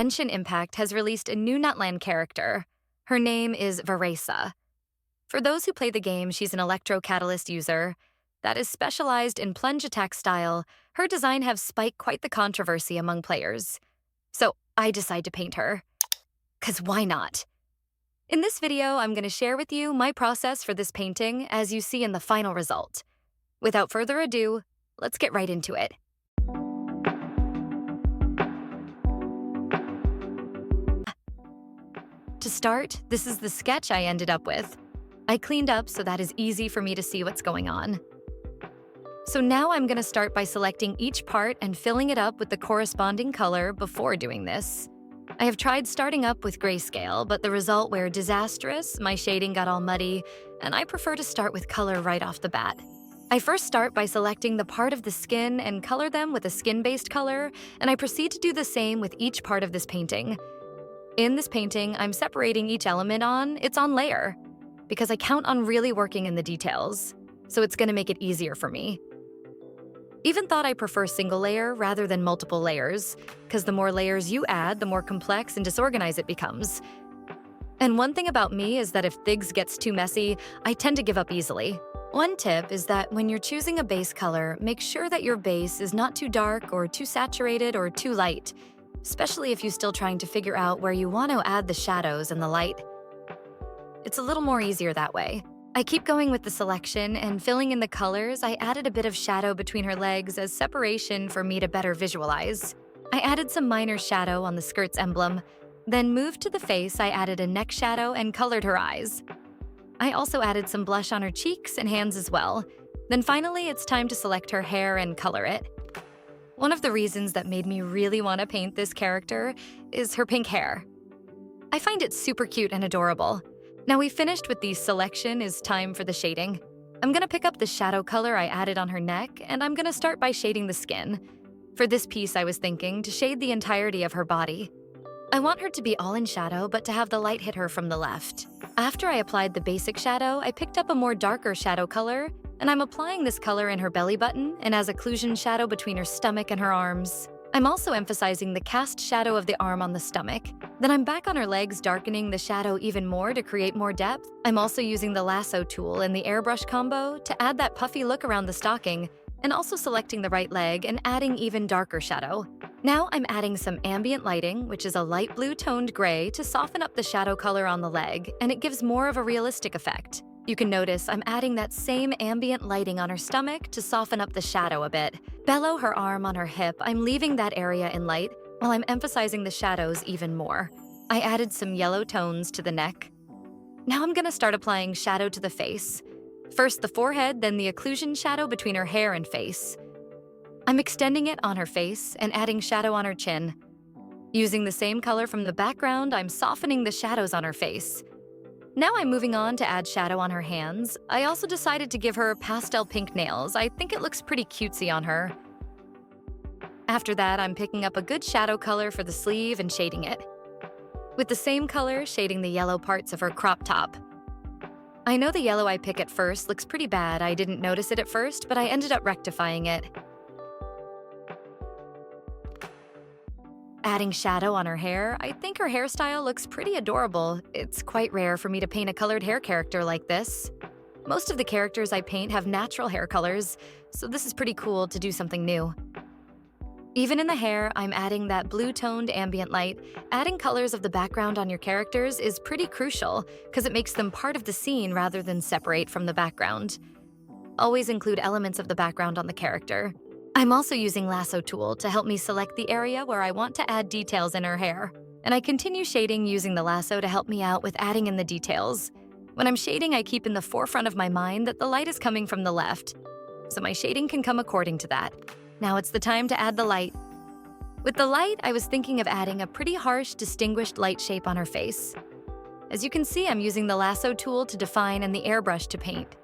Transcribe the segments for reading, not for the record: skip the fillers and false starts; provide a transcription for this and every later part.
Genshin Impact has released a new Nutland character. Her name is Varesa. For those who play the game, she's an electro-catalyst user that is specialized in plunge attack style. Her design has spiked quite the controversy among players. So I decide to paint her. 'Cause why not? In this video, I'm going to share with you my process for this painting as you see in the final result. Without further ado, let's get right into it. To start, this is the sketch I ended up with. I cleaned up so that is easy for me to see what's going on. So now I'm going to start by selecting each part and filling it up with the corresponding color before doing this. I have tried starting up with grayscale, but the result were disastrous, my shading got all muddy, and I prefer to start with color right off the bat. I first start by selecting the part of the skin and color them with a skin-based color, and I proceed to do the same with each part of this painting. In this painting, I'm separating each element it's on layer, because I count on really working in the details, so it's going to make it easier for me. Even thought I prefer single layer rather than multiple layers, because the more layers you add, the more complex and disorganized it becomes. And one thing about me is that if things gets too messy, I tend to give up easily. One tip is that when you're choosing a base color, make sure that your base is not too dark or too saturated or too light, especially if you're still trying to figure out where you want to add the shadows and the light. It's a little more easier that way. I keep going with the selection and filling in the colors. I added a bit of shadow between her legs as separation for me to better visualize. I added some minor shadow on the skirt's emblem. Then moved to the face, I added a neck shadow and colored her eyes. I also added some blush on her cheeks and hands as well. Then finally, it's time to select her hair and color it. One of the reasons that made me really want to paint this character is her pink hair. I find it super cute and adorable. Now we finished with the selection, it's time for the shading. I'm gonna pick up the shadow color I added on her neck, and I'm gonna start by shading the skin. For this piece, I was thinking to shade the entirety of her body. I want her to be all in shadow, but to have the light hit her from the left. After I applied the basic shadow, I picked up a more darker shadow color, and I'm applying this color in her belly button and as occlusion shadow between her stomach and her arms. I'm also emphasizing the cast shadow of the arm on the stomach. Then I'm back on her legs, darkening the shadow even more to create more depth. I'm also using the lasso tool and the airbrush combo to add that puffy look around the stocking, and also selecting the right leg and adding even darker shadow. Now I'm adding some ambient lighting, which is a light blue toned gray, to soften up the shadow color on the leg, and it gives more of a realistic effect. You can notice I'm adding that same ambient lighting on her stomach to soften up the shadow a bit. Below her arm on her hip, I'm leaving that area in light while I'm emphasizing the shadows even more. I added some yellow tones to the neck. Now I'm gonna start applying shadow to the face. First the forehead, then the occlusion shadow between her hair and face. I'm extending it on her face and adding shadow on her chin. Using the same color from the background, I'm softening the shadows on her face. Now I'm moving on to add shadow on her hands. I also decided to give her pastel pink nails. I think it looks pretty cutesy on her. After that, I'm picking up a good shadow color for the sleeve and shading it. With the same color, shading the yellow parts of her crop top. I know the yellow I pick at first looks pretty bad. I didn't notice it at first, but I ended up rectifying it. Adding shadow on her hair, I think her hairstyle looks pretty adorable. It's quite rare for me to paint a colored hair character like this. Most of the characters I paint have natural hair colors, so this is pretty cool to do something new. Even in the hair, I'm adding that blue-toned ambient light. Adding colors of the background on your characters is pretty crucial because it makes them part of the scene rather than separate from the background. Always include elements of the background on the character. I'm also using lasso tool to help me select the area where I want to add details in her hair. And I continue shading using the lasso to help me out with adding in the details. When I'm shading, I keep in the forefront of my mind that the light is coming from the left, so my shading can come according to that. Now it's the time to add the light. With the light, I was thinking of adding a pretty harsh, distinguished light shape on her face. As you can see, I'm using the lasso tool to define and the airbrush to paint.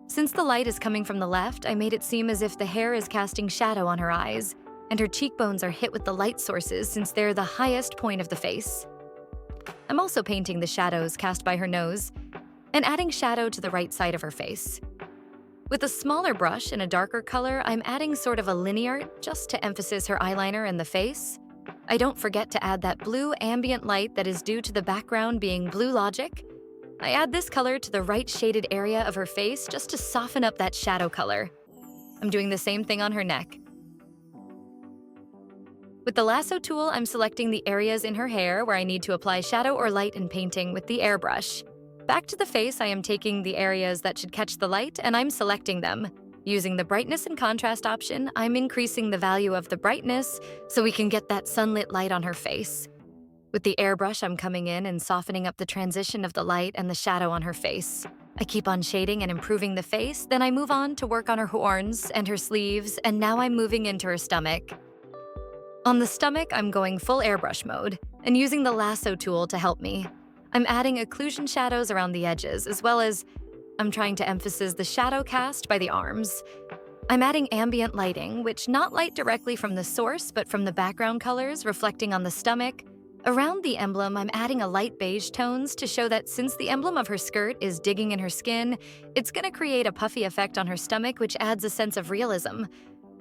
Since the light is coming from the left, I made it seem as if the hair is casting shadow on her eyes, and her cheekbones are hit with the light sources since they're the highest point of the face. I'm also painting the shadows cast by her nose, and adding shadow to the right side of her face. With a smaller brush and a darker color, I'm adding sort of a linear just to emphasize her eyeliner and the face. I don't forget to add that blue ambient light that is due to the background being blue logic. I add this color to the right shaded area of her face just to soften up that shadow color. I'm doing the same thing on her neck. With the lasso tool, I'm selecting the areas in her hair where I need to apply shadow or light in painting with the airbrush. Back to the face, I am taking the areas that should catch the light and I'm selecting them. Using the brightness and contrast option, I'm increasing the value of the brightness so we can get that sunlit light on her face. With the airbrush, I'm coming in and softening up the transition of the light and the shadow on her face. I keep on shading and improving the face, then I move on to work on her horns and her sleeves, and now I'm moving into her stomach. On the stomach, I'm going full airbrush mode and using the lasso tool to help me. I'm adding occlusion shadows around the edges, as well as I'm trying to emphasize the shadow cast by the arms. I'm adding ambient lighting, which not light directly from the source, but from the background colors reflecting on the stomach. Around the emblem, I'm adding a light beige tones to show that since the emblem of her skirt is digging in her skin, it's gonna create a puffy effect on her stomach, which adds a sense of realism.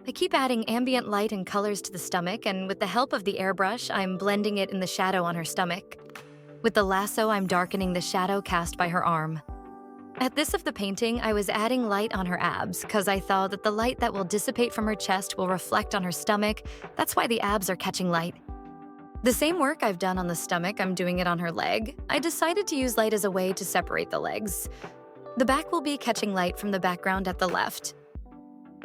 I keep adding ambient light and colors to the stomach, and with the help of the airbrush, I'm blending it in the shadow on her stomach. With the lasso, I'm darkening the shadow cast by her arm. At this of the painting, I was adding light on her abs because I thought that the light that will dissipate from her chest will reflect on her stomach. That's why the abs are catching light. The same work I've done on the stomach, I'm doing it on her leg. I decided to use light as a way to separate the legs. The back will be catching light from the background at the left.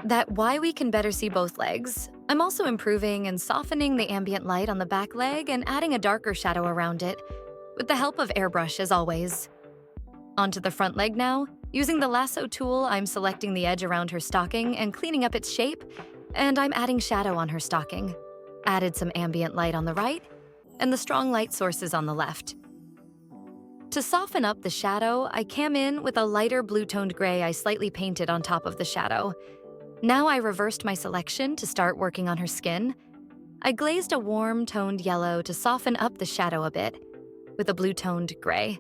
That why we can better see both legs. I'm also improving and softening the ambient light on the back leg and adding a darker shadow around it, with the help of airbrush as always. Onto the front leg now. Using the lasso tool, I'm selecting the edge around her stocking and cleaning up its shape, and I'm adding shadow on her stocking. Added some ambient light on the right, and the strong light sources on the left. To soften up the shadow, I came in with a lighter blue-toned gray I slightly painted on top of the shadow. Now I reversed my selection to start working on her skin. I glazed a warm-toned yellow to soften up the shadow a bit, with a blue-toned gray.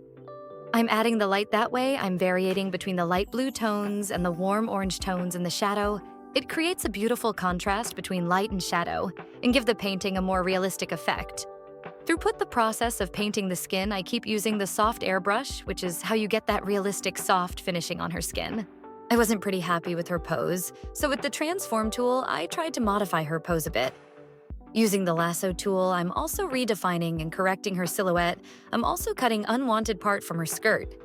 I'm adding the light that way. I'm varying between the light blue tones and the warm orange tones in the shadow. It creates a beautiful contrast between light and shadow and give the painting a more realistic effect. Throughout the process of painting the skin, I keep using the soft airbrush, which is how you get that realistic soft finishing on her skin. I wasn't pretty happy with her pose, so with the transform tool, I tried to modify her pose a bit. Using the lasso tool, I'm also redefining and correcting her silhouette. I'm also cutting unwanted part from her skirt.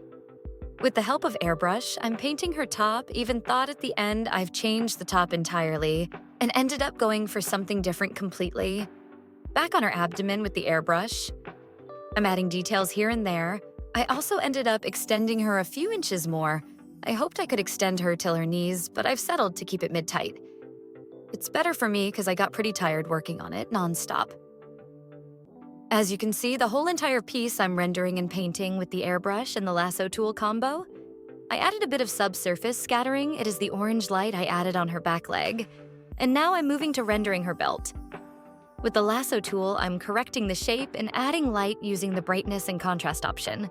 With the help of airbrush, I'm painting her top, even thought at the end I've changed the top entirely, and ended up going for something different completely. Back on her abdomen with the airbrush, I'm adding details here and there. I also ended up extending her a few inches more. I hoped I could extend her till her knees, but I've settled to keep it mid-tight. It's better for me because I got pretty tired working on it non-stop. As you can see, the whole entire piece I'm rendering and painting with the airbrush and the lasso tool combo. I added a bit of subsurface scattering. It is the orange light I added on her back leg. And now I'm moving to rendering her belt. With the lasso tool, I'm correcting the shape and adding light using the brightness and contrast option.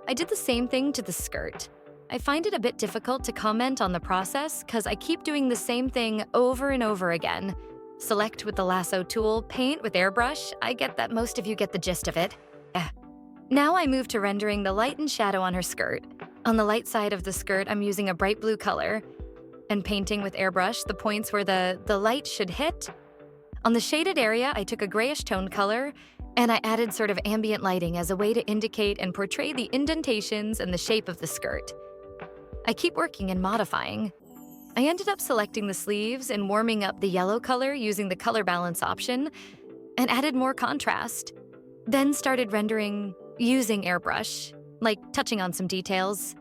I did the same thing to the skirt. I find it a bit difficult to comment on the process because I keep doing the same thing over and over again. Select with the lasso tool, paint with airbrush. I get that most of you get the gist of it. Now I move to rendering the light and shadow on her skirt. On the light side of the skirt, I'm using a bright blue color and painting with airbrush the points where the light should hit. On the shaded area, I took a grayish tone color and I added sort of ambient lighting as a way to indicate and portray the indentations and the shape of the skirt. I keep working and modifying. I ended up selecting the sleeves and warming up the yellow color using the color balance option and added more contrast. Then started rendering using airbrush, like touching on some details,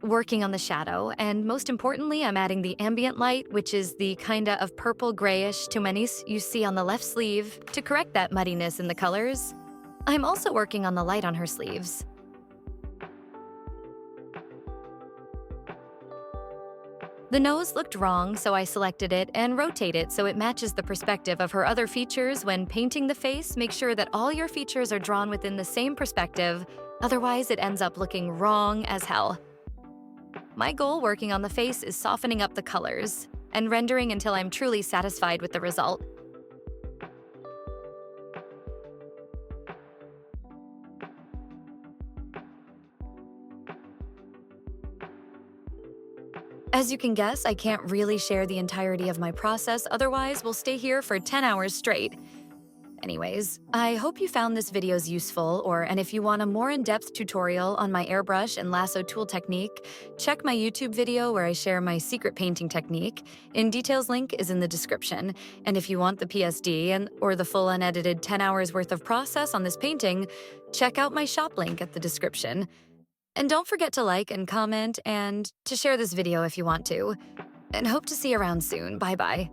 working on the shadow, and most importantly, I'm adding the ambient light, which is the kinda of purple grayish tumenis you see on the left sleeve to correct that muddiness in the colors. I'm also working on the light on her sleeves. The nose looked wrong, so I selected it and rotate it so it matches the perspective of her other features. When painting the face, make sure that all your features are drawn within the same perspective, otherwise it ends up looking wrong as hell. My goal working on the face is softening up the colors and rendering until I'm truly satisfied with the result. As you can guess, I can't really share the entirety of my process, otherwise we'll stay here for 10 hours straight. Anyways, I hope you found this videos useful, and if you want a more in-depth tutorial on my airbrush and lasso tool technique, check my YouTube video where I share my secret painting technique. In details link is in the description. And if you want the PSD or the full unedited 10 hours worth of process on this painting, check out my shop link at the description. And don't forget to like and comment and to share this video if you want to. And hope to see you around soon. Bye-bye.